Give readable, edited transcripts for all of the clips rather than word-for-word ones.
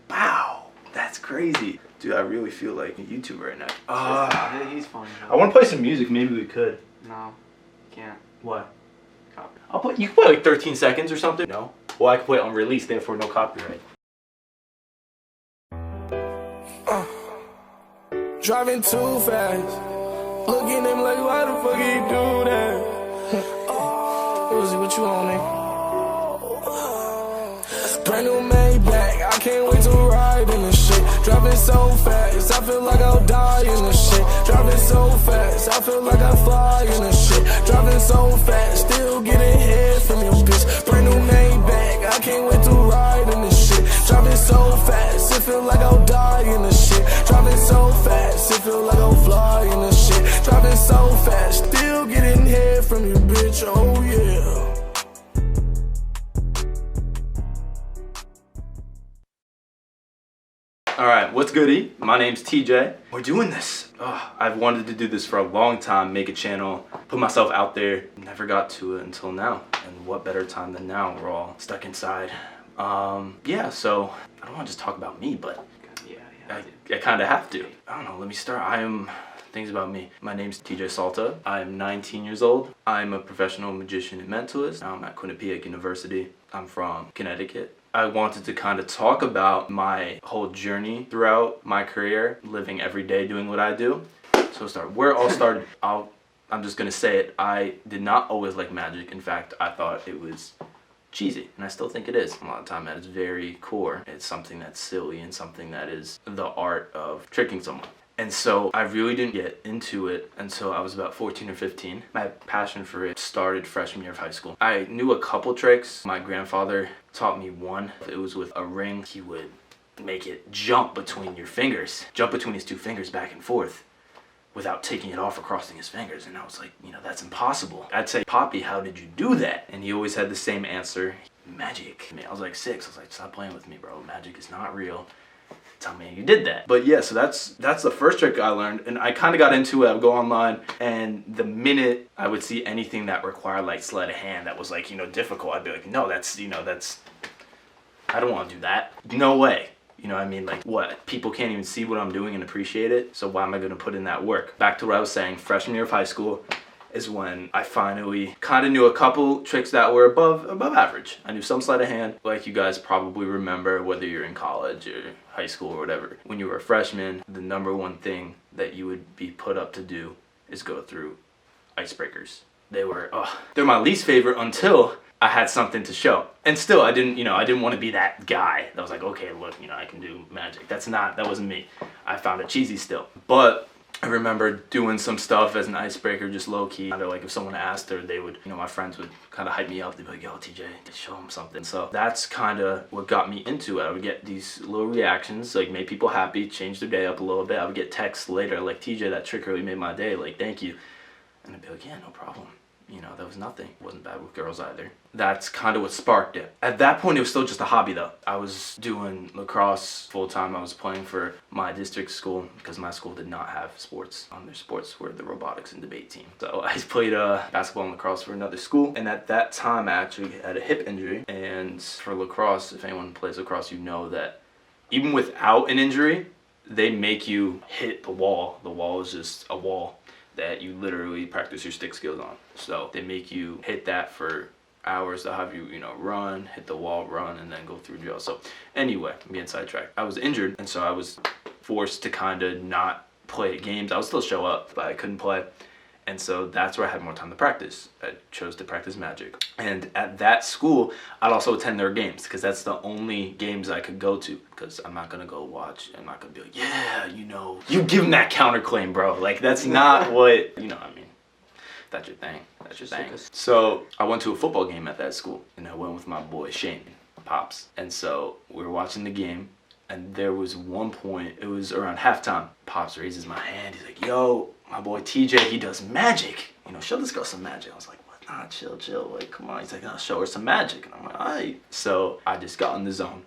Wow, that's crazy. Dude, I really feel like a YouTuber right now. He's funny. I want to play some music. Maybe we could. No, can't. What? Copy. I'll play. You can play like 13 seconds or something. No. Well, I can play it on release, therefore no copyright. Driving too fast. Looking at him like, why the fuck he do that? Uzi, what you on, nigga? Brand new Maybach, I can't wait to ride in this shit. Driving so fast, I feel like I'll die in this shit. Driving so fast, I feel like I fly in this shit. Driving so fast, still getting head from your bitch. Brand new Maybach, I can't wait to ride in this shit. Driving so fast, it feel like I'll die in this shit. Driving so fast, it feel like I'll fly in this shit. Driving so fast, still getting head from your bitch, oh yeah. Alright, what's goody? My name's TJ. We're doing this. I've wanted to do this for a long time, make a channel, put myself out there. Never got to it until now. And what better time than now? We're all stuck inside. Yeah, so I don't want to just talk about me, but I kind of have to. I don't know, let me start. Things about me. My name's TJ Salta. I'm 19 years old. I'm a professional magician and mentalist. I'm at Quinnipiac University. I'm from Connecticut. I wanted to kind of talk about my whole journey throughout my career, living every day doing what I do. So where it all started, I'm just gonna say it. I did not always like magic. In fact, I thought it was cheesy, and I still think it is. A lot of the time at its very core, it's something that's silly and something that is the art of tricking someone. And so I really didn't get into it until I was about 14 or 15. My passion for it started freshman year of high school. I knew a couple tricks. My grandfather taught me one. It was with a ring. He would make it jump between your fingers, jump between his two fingers back and forth without taking it off or crossing his fingers. And I was like, that's impossible. I'd say, Poppy, how did you do that? And he always had the same answer, magic. I was like 6. I was like, stop playing with me, bro. Magic is not real. Tell me you did that. But yeah, so that's the first trick I learned, and I kind of got into it. I would go online, and the minute I would see anything that required like sleight of hand that was like difficult, I'd be like, no, that's I don't want to do that. No way. I mean, like, what? People can't even see what I'm doing and appreciate it, so why am I going to put in that work? Back to what I was saying, freshman year of high school is when I finally kind of knew a couple tricks that were above average. I knew some sleight of hand, like you guys probably remember, whether you're in college or high school or whatever. When you were a freshman, the number one thing that you would be put up to do is go through icebreakers. They're my least favorite until I had something to show. And still, I didn't want to be that guy that was like, okay, look, I can do magic. That wasn't me. I found it cheesy still. But I remember doing some stuff as an icebreaker, just low-key. Kind of like if someone asked her, they would, my friends would kind of hype me up. They'd be like, yo, TJ, show them something. So that's kind of what got me into it. I would get these little reactions, like made people happy, changed their day up a little bit. I would get texts later, like, TJ, that trick really made my day, like, thank you. And I'd be like, yeah, no problem. That was nothing. It wasn't bad with girls either. That's kind of what sparked it. At that point, it was still just a hobby though. I was doing lacrosse full time. I was playing for my district school because my school did not have sports. Their sports were the robotics and debate team. So I played basketball and lacrosse for another school. And at that time, I actually had a hip injury. And for lacrosse, if anyone plays lacrosse, you know that even without an injury, they make you hit the wall. The wall is just a wall that you literally practice your stick skills on. So they make you hit that for hours. They'll have you, run, hit the wall, run, and then go through drill. So anyway, I'm getting sidetracked. I was injured, and so I was forced to kind of not play games. I would still show up, but I couldn't play. And so that's where I had more time to practice. I chose to practice magic. And at that school, I'd also attend their games because that's the only games I could go to, because I'm not going to go watch. I'm not going to be like, yeah, you give them that counterclaim, bro. Like, that's not what, that's your thing. That's your thing. So I went to a football game at that school, and I went with my boy Shane, Pops. And so we were watching the game, and there was one point, it was around halftime. Pops raises my hand. He's like, yo, my boy TJ, he does magic. Show this girl some magic. I was like, what? Nah, chill. Like, come on. He's like, I'll show her some magic. And I'm like, all right. So I just got in the zone.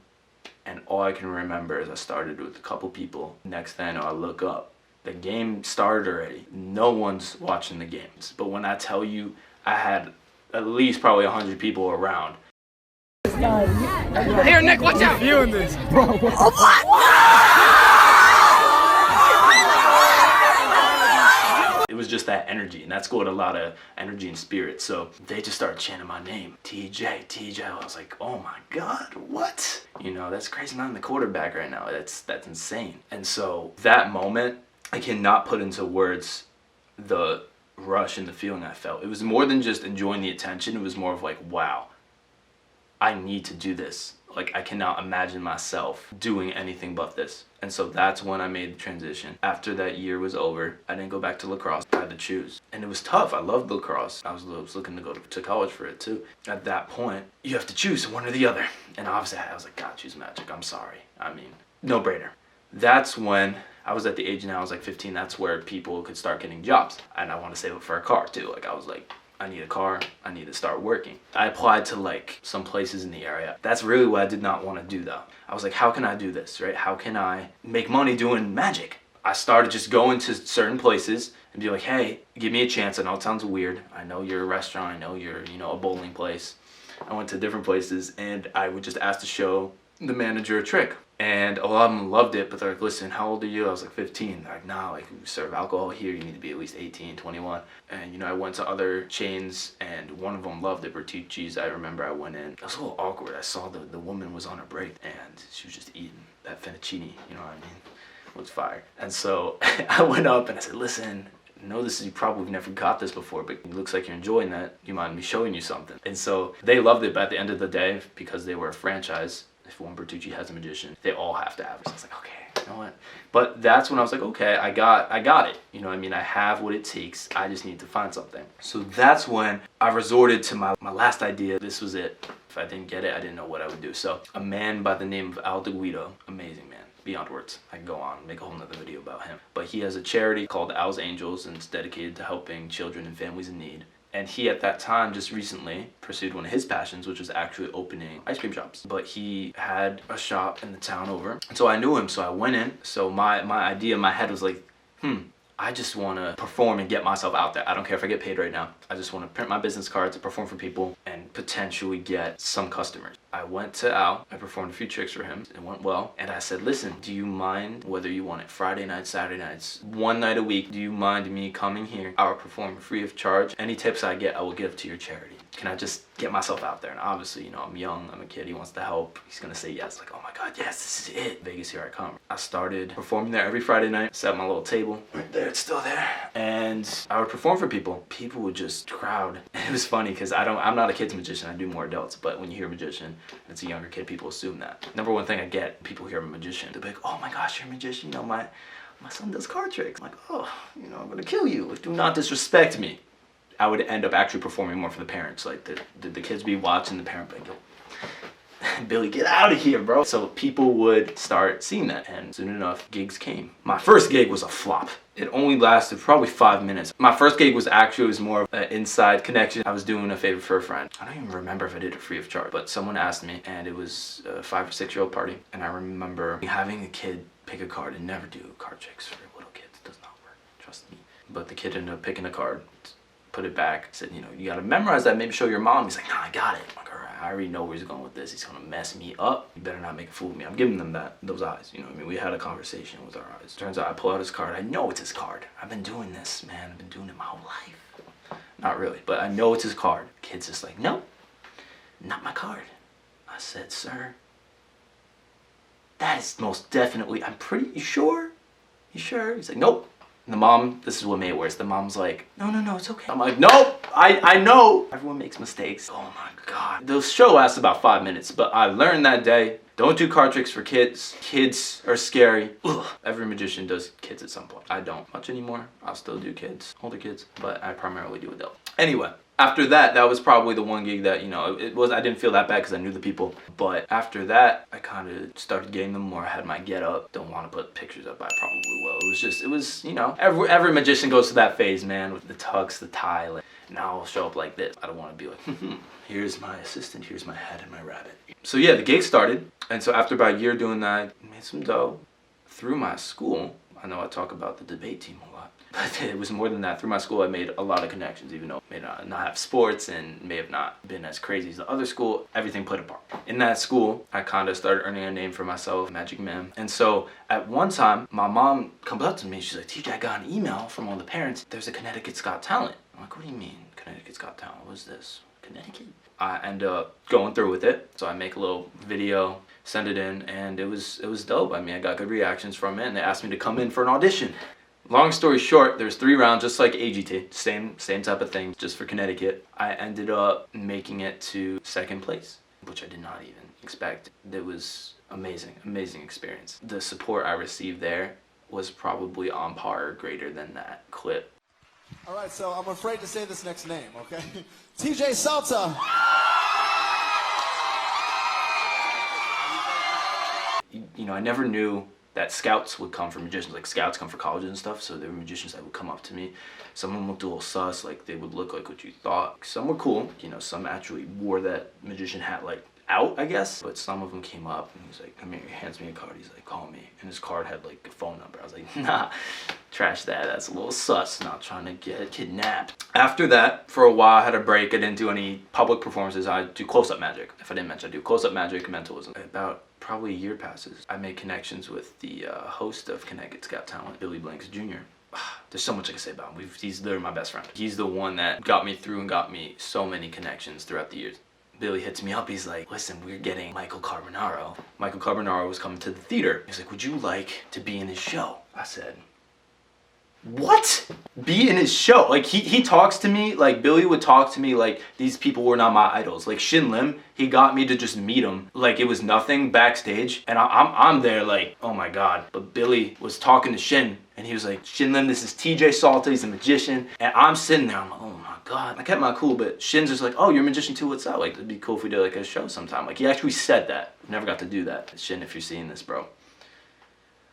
And all I can remember is I started with a couple people. Next thing I know, I look up. The game started already. No one's watching the games. But when I tell you, I had at least probably 100 people around. Here, Nick, watch out! Feeling this. It was just that energy, and that school had a lot of energy and spirit. So they just started chanting my name, TJ, TJ. I was like, oh my God, what? You know, that's crazy. I'm the quarterback right now. That's insane. And so that moment, I cannot put into words the rush and the feeling I felt. It was more than just enjoying the attention. It was more of like, wow, I need to do this. Like, I cannot imagine myself doing anything but this. And so that's when I made the transition. After that year was over, I didn't go back to lacrosse. I had to choose. And it was tough. I loved lacrosse. I was looking to go to college for it too. At that point, you have to choose one or the other. And obviously, I was like, God, choose magic. I'm sorry. I mean, no brainer. That's when I was at the age now, I was like 15. That's where people could start getting jobs. And I want to save up for a car too. Like, I was like, I need a car, I need to start working. I applied to like some places in the area. That's really what I did not want to do though. I was like, how can I do this, right? How can I make money doing magic? I started just going to certain places and be like, hey, give me a chance. I know it sounds weird. I know you're a restaurant, I know you're, you know, a bowling place. I went to different places and I would just ask to show the manager a trick. And a lot of them loved it, but they're like, listen, how old are you? I was like 15. They're like, nah, like, we serve alcohol here. You need to be at least 18, 21. And, you know, I went to other chains, and one of them loved it, Bertucci's. I remember I went in. It was a little awkward. I saw the woman was on her break, and she was just eating that fettuccine, you know what I mean? It was fire. And so I went up, and I said, listen, I know this is, you probably never got this before, but it looks like you're enjoying that. Do you mind me showing you something? And so they loved it, but at the end of the day, because they were a franchise, if one Bertucci has a magician, they all have to have it. So I was like, okay, you know what? But that's when I was like, okay, I got it. You know what I mean? I have what it takes. I just need to find something. So that's when I resorted to my last idea. This was it. If I didn't get it, I didn't know what I would do. So a man by the name of Al DeGuido, amazing man, beyond words. I can go on and make a whole nother video about him. But he has a charity called Al's Angels, and it's dedicated to helping children and families in need. And he, at that time, just recently pursued one of his passions, which was actually opening ice cream shops. But he had a shop in the town over. And so I knew him, so I went in. So my idea in my head was like, I just want to perform and get myself out there. I don't care if I get paid right now. I just want to print my business cards and perform for people and potentially get some customers. I went to Al, I performed a few tricks for him, it went well. And I said, listen, do you mind whether you want it Friday nights, Saturday nights, one night a week? Do you mind me coming here? I will perform free of charge. Any tips I get, I will give to your charity. Can I just get myself out there? And obviously, you know, I'm young, I'm a kid, he wants to help. He's gonna say yes, like, oh my God, yes, this is it. Vegas, here I come. I started performing there every Friday night, set my little table. Right there, it's still there. And I would perform for people. People would just crowd. It was funny, because I'm not a kid's magician, I do more adults. But when you hear a magician, and it's a younger kid, people assume that. Number one thing I get, people hear I'm a magician, they're like, oh my gosh, you're a magician, you know, my son does card tricks. I'm like, oh, you know, I'm gonna kill you. Like, do not disrespect me. I would end up actually performing more for the parents. Like, the kids be watching, the parent would go, Billy, get out of here, bro. So people would start seeing that, and soon enough, gigs came. My first gig was a flop. It only lasted probably 5 minutes. My first gig was more of an inside connection. I was doing a favor for a friend. I don't even remember if I did it free of charge, but someone asked me, and it was a 5 or 6 year old party. And I remember having a kid pick a card, and never do card tricks for little kids. It does not work, trust me. But the kid ended up picking a card, put it back, said, you know, you gotta memorize that, maybe show your mom. He's like, nah, I got it. I'm like, all right, I already know where he's going with this. He's gonna mess me up. You better not make a fool of me. I'm giving them those eyes, you know what I mean? We had a conversation with our eyes. Turns out I pull out his card. I know it's his card. I've been doing this, man. I've been doing it my whole life. Not really, but I know it's his card. The kid's just like, no, not my card. I said, sir, that is most definitely, you sure? You sure? He's like, nope. And the mom, this is what made it worse. The mom's like, no, it's okay. I'm like, nope, I know. Everyone makes mistakes. Oh my God. The show lasts about 5 minutes, but I learned that day, don't do card tricks for kids. Kids are scary. Ugh. Every magician does kids at some point. I don't much anymore. I'll still do kids, older kids, but I primarily do adults. Anyway, after that was probably the one gig that, you know, I didn't feel that bad because I knew the people. But after that, I kind of started getting them more. I had my get up. Don't want to put pictures up, I probably will. It was, you know, every magician goes through that phase, man, with the tux, the tie. Like, now I'll show up like this. I don't want to be like, here's my assistant, here's my head and my rabbit. So yeah, the gig started. And so after about a year doing that, I made some dough through my school. I know I talk about the debate team a lot. But it was more than that. Through my school, I made a lot of connections, even though it may not have sports and may have not been as crazy as the other school. Everything played a part. In that school, I kind of started earning a name for myself, Magic Man. And so at one time, my mom comes up to me. She's like, TJ, I got an email from all the parents. There's a Connecticut's Got Talent. I'm like, what do you mean, Connecticut's Got Talent? What is this? Connecticut? I end up going through with it. So I make a little video, send it in, and it was dope. I mean, I got good reactions from it, and they asked me to come in for an audition. Long story short, there's 3 rounds, just like AGT, same type of thing, just for Connecticut. I ended up making it to 2nd place, which I did not even expect. It was amazing experience. The support I received there was probably on par or greater than that clip. All right, so I'm afraid to say this next name, okay? TJ Salta. You know, I never knew that scouts would come for magicians. Like, scouts come for colleges and stuff, so there were magicians that would come up to me. Some of them looked a little sus, like they would look like what you thought. Some were cool, you know, some actually wore that magician hat like out, I guess. But some of them came up and he's like, come here, he hands me a card. He's like, call me. And his card had like a phone number. I was like, nah, trash that. That's a little sus, not trying to get kidnapped. After that, for a while, I had a break. I didn't do any public performances. I do close-up magic. If I didn't mention, I do close-up magic, mentalism. About probably a year passes. I made connections with the host of Connecticut's Got Talent, Billy Blanks Jr. There's so much I can say about him. He's literally my best friend. He's the one that got me through and got me so many connections throughout the years. Billy hits me up, he's like, listen, we're getting Michael Carbonaro. Michael Carbonaro was coming to the theater. He's like, would you like to be in his show? I said, what? Be in his show? Like, he talks to me, like, Billy would talk to me like these people were not my idols. Like, Shin Lim, he got me to just meet him like it was nothing backstage. And I'm there like, oh my God. But Billy was talking to Shin, and he was like, Shin Lim, this is TJ Salta, he's a magician. And I'm sitting there, I'm like, oh my God. I kept my cool, but Shin's just like, oh, you're a magician too, what's up? Like, it'd be cool if we did like a show sometime. Like, he actually said that. Never got to do that. Shin, if you're seeing this, bro,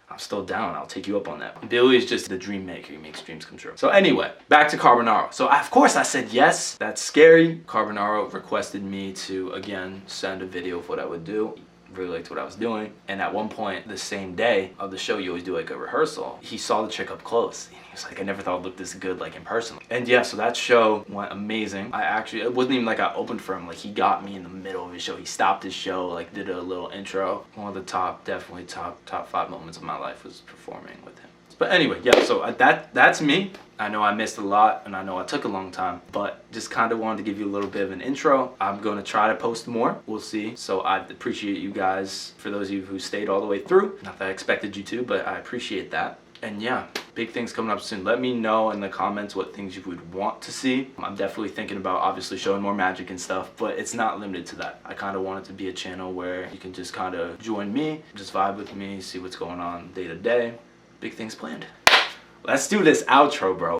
I'm still down. I'll take you up on that. Billy is just the dream maker. He makes dreams come true. So anyway, back to Carbonaro. So of course I said yes. That's scary. Carbonaro requested me to, again, send a video of what I would do. Really liked what I was doing. And at one point, the same day of the show, you always do like a rehearsal. He saw the chick up close. And he was like, I never thought it looked this good like in person. And yeah, so that show went amazing. It wasn't even like I opened for him. Like, he got me in the middle of his show. He stopped his show, like did a little intro. One of the definitely top 5 moments of my life was performing with him. But anyway, yeah, so that's me. I know I missed a lot, and I know I took a long time, but just kind of wanted to give you a little bit of an intro. I'm going to try to post more. We'll see. So I appreciate you guys, for those of you who stayed all the way through. Not that I expected you to, but I appreciate that. And yeah, big things coming up soon. Let me know in the comments what things you would want to see. I'm definitely thinking about obviously showing more magic and stuff, but it's not limited to that. I kind of want it to be a channel where you can just kind of join me, just vibe with me, see what's going on day to day. Big things planned. Let's do this outro, bro.